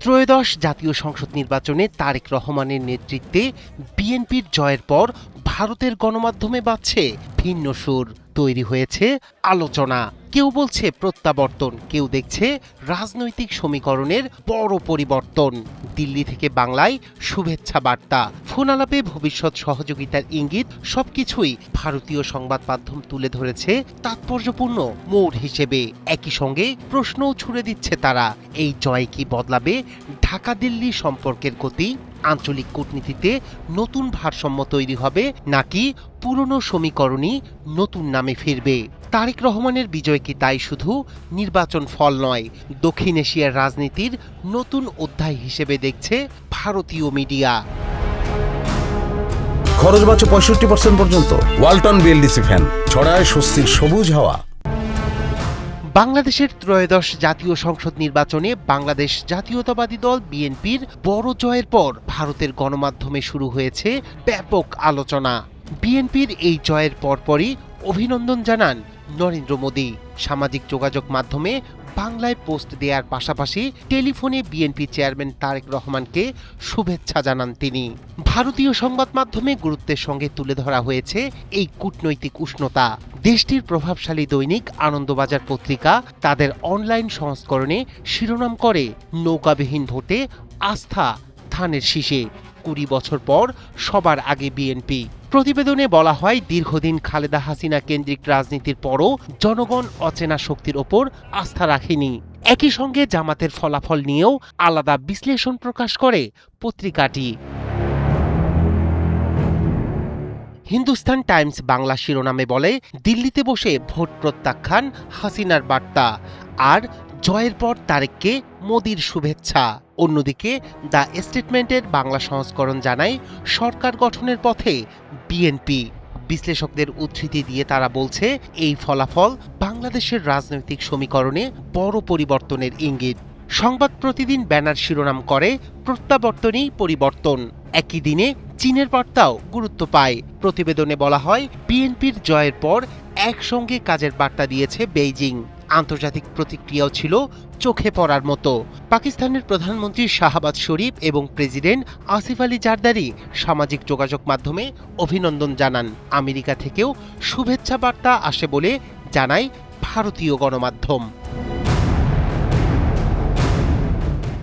ত্রয়োদশ জাতীয় সংসদ নির্বাচনে তারেক রহমানের নেতৃত্বে বিএনপির জয়ের পর ভারতের গণমাধ্যমে বাজছে ভিন্ন সুর। তৈরি হয়েছে আলোচনা। কেউ বলছে প্রত্যাবর্তন, কেউ দেখছে রাজনৈতিক সমীকরণের বড় পরিবর্তন। দিল্লি থেকে বাংলায় শুভেচ্ছা বার্তা, ফোন আলাপে ভবিষ্যৎ সহযোগিতার ইঙ্গিত, সবকিছুই ভারতীয় সংবাদ মাধ্যম তুলে ধরেছে তাৎপর্যপূর্ণ মোড় হিসেবে। একই সঙ্গে প্রশ্নও ছুড়ে দিচ্ছে তারা, এই জয় কি বদলাবে ঢাকা দিল্লি সম্পর্কের গতি? আঞ্চলিক কূটনীতিতে নতুন ভারসাম্য তৈরি হবে, নাকি পুরনো সমীকরণই নতুন নামে ফিরবে? তারেক রহমানের বিজয় কি তাই শুধু নির্বাচন ফল নয়, দক্ষিণ এশিয়ার রাজনীতির নতুন অধ্যায় হিসেবে দেখছে ভারতীয় মিডিয়া। খরচ বাঁচে 65% পর্যন্ত। ওয়ালটন বিএলডিসি ফ্যান ছড়ায় স্বস্তির সবুজ হাওয়া। বাংলাদেশের ত্রয়োদশ জাতীয় সংসদ নির্বাচনে বাংলাদেশ জাতীয়তাবাদী দল বিএনপির বড় জয়ের পর ভারতের গণমাধ্যমে শুরু হয়েছে ব্যাপক আলোচনা। বিএনপির এই জয়ের পরপরই অভিনন্দন জানান নরেন্দ্র মোদি। সামাজিক যোগাযোগ মাধ্যমে বাংলায় পোস্ট দেওয়ার পাশাপাশি টেলিফোনে বিএনপি চেয়ারম্যান তারেক রহমানকে শুভেচ্ছা জানান তিনি। ভারতীয় সংবাদ মাধ্যমে গুরুত্বের সঙ্গে তুলে ধরা হয়েছে এই কূটনৈতিক উষ্ণতা। দেশটির প্রভাবশালী দৈনিক আনন্দবাজার পত্রিকা তাদের অনলাইন সংস্করণে শিরোনাম করে, নৌকাবিহীন ভোটে আস্থা ধানের শীষে, 20 বছর পর সবার আগে বিএনপি। প্রতিবেদনে বলা হয়, দীর্ঘদিন খালেদা হাসিনা কেন্দ্রিক রাজনীতির পরও জনগণ অচেনা শক্তির ওপর আস্থা রাখেনি। একই সঙ্গে জামাতের ফলাফল নিয়েও আলাদা বিশ্লেষণ প্রকাশ করে পত্রিকাটি। হিন্দুস্তান টাইমস বাংলা শিরোনামে বলে, দিল্লিতে বসে ভোট প্রত্যাখ্যান হাসিনার বার্তা, আর জয়ের পর তারেককে মোদির শুভেচ্ছা। অন্যদিকে দ্য স্টেটমেন্টের বাংলা সংস্করণ জানায়, সরকার গঠনের পথে বিএনপি। বিশ্লেষকদের উদ্ধৃতি দিয়ে তারা বলছে, এই ফলাফল বাংলাদেশের রাজনৈতিক সমীকরণে বড় পরিবর্তনের ইঙ্গিত। সংবাদ প্রতিদিন ব্যানার শিরোনাম করে, প্রত্যাবর্তনেই পরিবর্তন। একই দিনে চীনের বার্তাও গুরুত্ব পায়। প্রতিবেদনে বলা হয়, বিএনপির জয়ের পর একসঙ্গে কাজের বার্তা দিয়েছে বেইজিং। আন্তর্জাতিক প্রতিক্রিয়াও ছিল চোখে পড়ার মতো। পাকিস্তানের প্রধানমন্ত্রী শাহবাজ শরীফ এবং প্রেসিডেন্ট আসিফ আলী জারদারি সামাজিক যোগাযোগ মাধ্যমে অভিনন্দন জানান। আমেরিকা থেকেও শুভেচ্ছা বার্তা আসে বলে জানায় ভারতীয় গণমাধ্যম।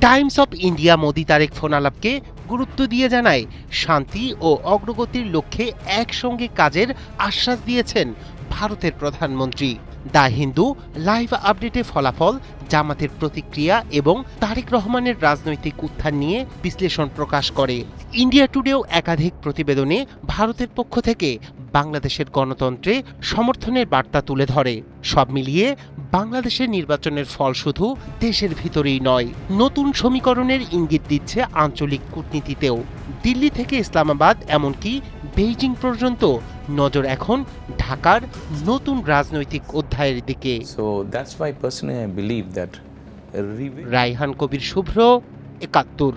Times of India Modi Tarique phone আলাপকে গুরুত্ব দিয়ে জানায়, শান্তি ও অগ্রগতির লক্ষ্যে একসঙ্গে কাজের আশ্বাস দিয়েছেন ভারতের প্রধানমন্ত্রী। দ্য হিন্দু লাইভ আপডেটে ফলাফল, জামাতের প্রতিক্রিয়া এবং তারেক রহমানের রাজনৈতিক উত্থান নিয়ে বিশ্লেষণ প্রকাশ করে। ইন্ডিয়া টুডেও একাধিক প্রতিবেদনে ভারতের পক্ষ থেকে বাংলাদেশের গণতন্ত্রে সমর্থনের বার্তা তুলে ধরে। সব মিলিয়ে বাংলাদেশের নির্বাচনের ফল শুধু দেশের ভিতরেই নয়, নতুন সমীকরণের ইঙ্গিত দিচ্ছে আঞ্চলিক কূটনীতিতেও। দিল্লি থেকে ইসলামাবাদ এমনকি বেইজিং পর্যন্ত নজর এখন ঢাকার নতুন রাজনৈতিক অধ্যায়ের দিকে। রায়হান কবির শুভ্র, ৭১।